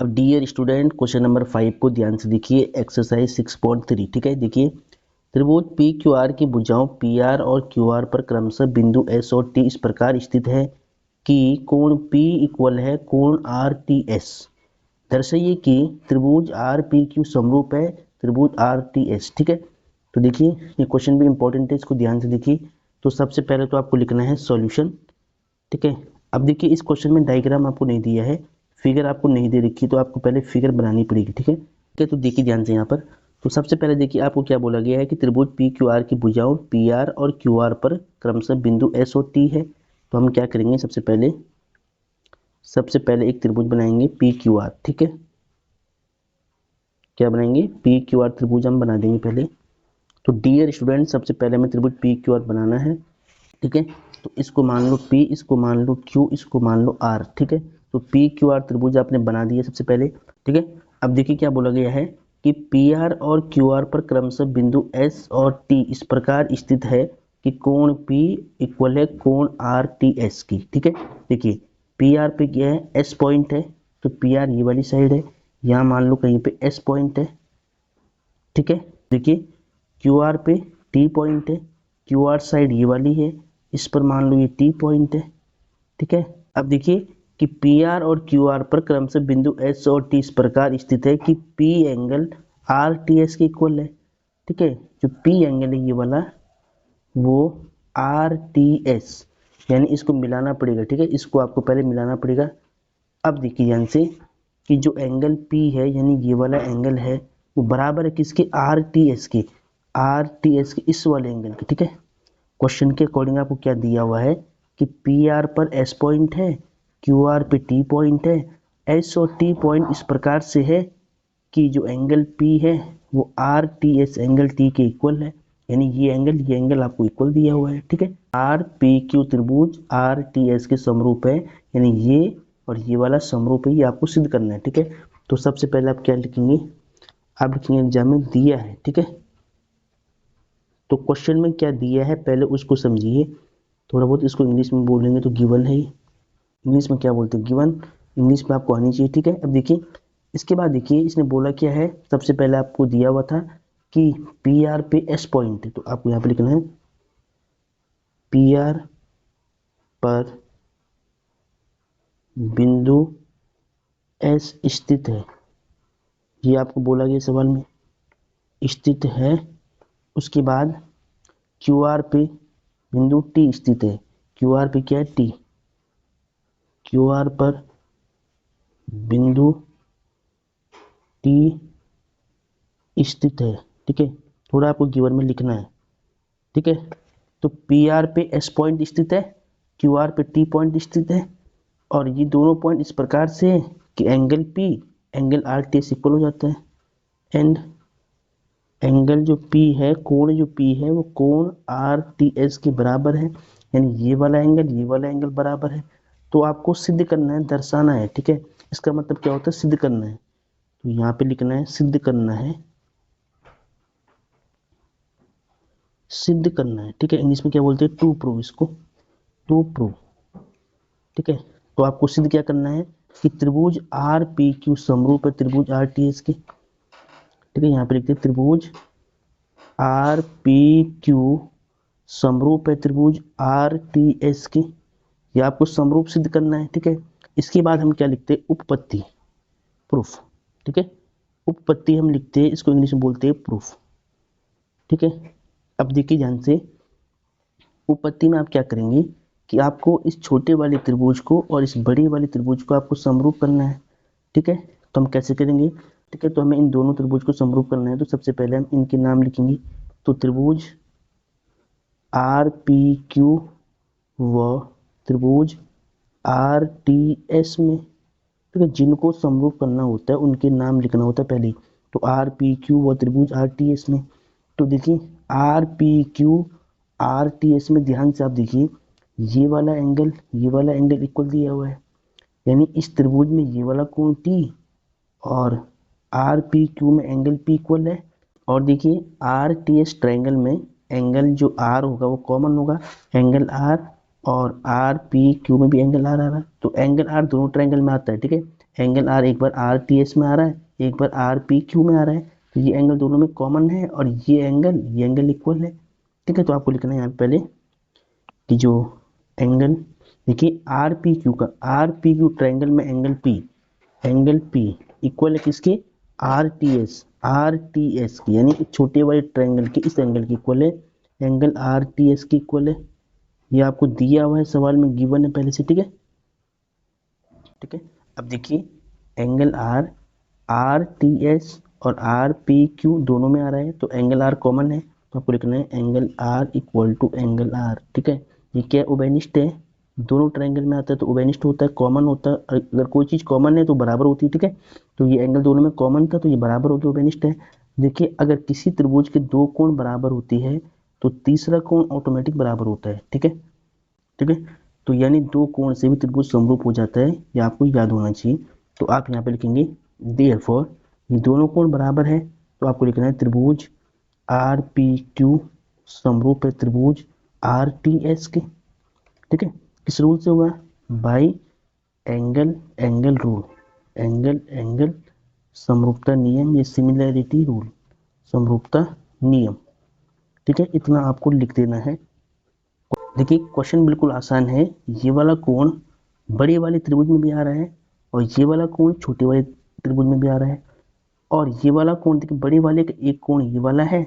अब dear student question number 5 को ध्यान से देखिए, एक्सरसाइज 6.3। ठीक है, देखिए त्रिभुज पी क्यू आर की भुजाओं पी आर और क्यू आर पर क्रमशः बिंदु एस और टी इस प्रकार स्थित है कि कोण पी इक्वल है कोण आर टी एस। दर्शाइए कि त्रिभुज आर पी क्यू समरूप है त्रिभुज आर टी एस। ठीक है, तो देखिए ये क्वेश्चन भी इंपॉर्टेंट है, इसको ध्यान से देखिए। तो सबसे पहले तो आपको लिखना है सॉल्यूशन। ठीक है, अब देखिए इस क्वेश्चन में डायग्राम आपको नहीं दिया है, फिगर आपको नहीं दे रखी, तो आपको पहले फिगर बनानी पड़ेगी। ठीक है, ठीक है, तो देखिए ध्यान से यहाँ पर। तो सबसे पहले देखिए आपको क्या बोला गया है कि त्रिभुज पी क्यू आर की भुजाओं पी आर और क्यू आर पर क्रमशः बिंदु एस और टी है। तो हम क्या करेंगे, सबसे पहले एक त्रिभुज बनाएंगे पी क्यू आर। ठीक है, क्या बनाएंगे, पी क्यू आर त्रिभुज हम बना देंगे पहले। तो डियर स्टूडेंट सबसे पहले हमें त्रिभुज पी क्यू आर बनाना है। ठीक है, तो इसको मान लो P, इसको मान लो Q, इसको मान लो R। ठीक है, तो पी क्यू आर त्रिभुज आपने बना दिया सबसे पहले। ठीक है, अब देखिए क्या बोला गया है कि पी आर और क्यू आर पर क्रमशः बिंदु S और T इस प्रकार स्थित है कि कोण P इक्वल है कोण आर टी एस की। ठीक है, देखिए पी आर पे क्या है, S पॉइंट है, तो पी आर ये वाली साइड है, यहाँ मान लो कहीं पे S पॉइंट है। ठीक है, देखिए क्यू आर पे T पॉइंट है, क्यू आर साइड ये वाली है, इस पर मान लो ये T पॉइंट है। ठीक है, अब देखिए कि पी आर और क्यू आर पर क्रमशः बिंदु S और T इस प्रकार स्थित है कि P angle R T S के इक्वल है। ठीक है, जो P एंगल है ये वाला वो आर टी एस, यानी इसको मिलाना पड़ेगा। ठीक है, इसको आपको पहले मिलाना पड़ेगा। अब देखिए ध्यान से कि जो एंगल P है यानी ये वाला एंगल है वो बराबर है किसके, आर टी एस के, आर टी एस के इस वाले एंगल के। ठीक है, क्वेश्चन के अकॉर्डिंग आपको क्या दिया हुआ है कि पी आर पर एस पॉइंट है, क्यू आर पे टी पॉइंट है, एस और टी पॉइंट इस प्रकार से है कि जो एंगल पी है वो R T S angle T के इक्वल है, यानी ये एंगल आपको इक्वल दिया हुआ है। ठीक है, आर पी क्यू त्रिभुज आर टी एस के समरूप है, यानी ये और ये वाला समरूप है, ये आपको सिद्ध करना है। ठीक है, तो सबसे पहले आप क्या लिखेंगे, आप लिखेंगे एग्जाम में दिया है। ठीक है, तो क्वेश्चन में क्या दिया है पहले उसको समझिए। थोड़ा बहुत इसको इंग्लिश में बोलेंगे तो गिवन है, इंग्लिश में क्या बोलते हैं, गिवन, इंग्लिश में आपको आनी चाहिए। ठीक है, अब देखिए इसके बाद देखिए इसने बोला क्या है, सबसे पहले आपको दिया हुआ था कि पी आर पे एस पॉइंट है, तो आपको यहाँ पे लिखना है पी आर पर बिंदु एस स्थित है, ये आपको बोला गया सवाल में, स्थित है। उसके बाद क्यू आर पे बिंदु टी स्थित है, क्यू आर पे क्या है, टी, क्यू आर पर बिंदु टी स्थित है। ठीक है, थोड़ा आपको गिवन में लिखना है। ठीक है, तो पी आर पे एस पॉइंट स्थित है, क्यू आर पे टी पॉइंट स्थित है, और ये दोनों पॉइंट इस प्रकार से है कि angle P angle R T S equal हो जाता है, एंड एंगल जो पी है, कोण जो पी है वो कोण आर टी एस के बराबर है, यानी ये वाला एंगल बराबर है। तो आपको सिद्ध करना है, दर्शाना है। ठीक है, इसका मतलब क्या होता है, सिद्ध करना है। तो यहाँ पे लिखना है सिद्ध करना है, सिद्ध करना है। ठीक है, इंग्लिश में क्या बोलते हैं, टू प्रूव, इसको टू प्रूव। ठीक है, तो आपको सिद्ध क्या करना है कि त्रिभुज आर पी क्यू समरूप है त्रिभुज आर टी एस के। ठीक है, यहाँ पे लिखते हैं त्रिभुज आर पी क्यू समरूप है त्रिभुज आर टी एस के, ये आपको समरूप सिद्ध करना है। ठीक है, इसके बाद हम क्या लिखते हैं, उपपत्ति, प्रूफ। ठीक है, उपपत्ति हम लिखते हैं, इसको इंग्लिश में बोलते हैं प्रूफ। ठीक है, अब देखिए ध्यान से, उपपत्ति में आप क्या करेंगे कि आपको इस छोटे वाले त्रिभुज को और इस बड़े वाले त्रिभुज को आपको समरूप करना है। ठीक है, तो हम कैसे करेंगे, ठीक है, तो हमें इन दोनों त्रिभुज को समरूप करना है। तो सबसे पहले हम इनके नाम लिखेंगे, तो त्रिभुज आर पी क्यू व त्रिभुज आर टी एस में, ठीक है, जिनको समरूप करना होता है उनके नाम लिखना होता है पहले। तो आर पी क्यू व त्रिभुज आर टी एस में, तो देखिए R P Q R T S में ध्यान से आप देखिए ये वाला एंगल इक्वल दिया हुआ है, यानी इस त्रिभुज में ये वाला कोण टी और आर पी क्यू में एंगल पी इक्वल है। और देखिए आर टी एस ट्रायंगल में एंगल जो आर होगा वो कॉमन होगा, एंगल आर, और आर पी क्यू में भी एंगल आर आ रहा है, तो एंगल आर दोनों ट्रायंगल में आता है। ठीक है, एंगल आर एक बार आर टी एस में आ रहा है, एक बार आर पी क्यू में आ रहा है, तो ये एंगल दोनों में कॉमन है और ये एंगल इक्वल है। ठीक है, तो आपको लिखना है यहाँ पे पहले कि जो एंगल, देखिए आर पी क्यू का, आर पी क्यू ट्रायंगल में एंगल पी इक्वल है किसके, आर टी एस की, यानी कि छोटे वाले ट्रायंगल के इस एंगल की इक्वल है, एंगल आर टी एस की इक्वल है। ये आपको दिया हुआ है सवाल में, गिवन है पहले से। ठीक है, ठीक है। अब देखिए एंगल आर टी एस और आर पी क्यू दोनों में आ रहा है, तो एंगल आर कॉमन है, तो आपको लिखना है angle R equal to angle R. ठीक है, ये क्या उभयनिष्ठ है, दोनों ट्रायंगल में आता है तो उभयनिष्ठ होता है, कॉमन होता है। अगर कोई चीज़ कॉमन है तो बराबर होती है। ठीक है, तो ये एंगल दोनों में कॉमन था तो ये बराबर हो गया, उभयनिष्ठ है। देखिए अगर किसी त्रिभुज के दो कोण बराबर होती है तो तीसरा कोण ऑटोमेटिक बराबर होता है। ठीक है, ठीक है, तो यानी दो कोण से भी त्रिभुज समरूप हो जाता है, ये आपको याद होना चाहिए। तो आप यहाँ पे लिखेंगे देयरफॉर ये दोनों कोण बराबर है, तो आपको लिखना है त्रिभुज आर पी क्यू समरूप है त्रिभुज आर टी एस के। ठीक है, किस रूल से हुआ, बाई एंगल रूल, एंगल समरूपता नियम, ये सिमिलैरिटी रूल, समरूपता नियम। ठीक है, इतना आपको लिख देना है। देखिए क्वेश्चन बिल्कुल आसान है, ये वाला कोण बड़े वाले त्रिभुज में भी आ रहा है और ये वाला कोण छोटे वाले त्रिभुज में भी आ रहा है, और ये वाला कोण देखिए बड़े वाले का एक कोण ये वाला है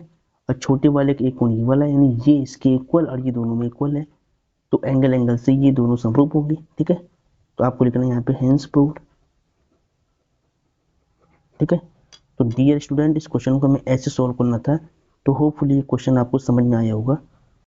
और छोटे वाले का एक कोण ये वाला है, यानी ये इसके इक्वल और ये दोनों में इक्वल है, तो एंगल से ये दोनों समरूप होंगे। ठीक है, तो आपको लिखना है यहाँ पे हेंस प्रूव्ड। ठीक है, तो डियर स्टूडेंट इस क्वेश्चन को हमें ऐसे सॉल्व करना था, तो होपफुली ये क्वेश्चन आपको समझ में आया होगा।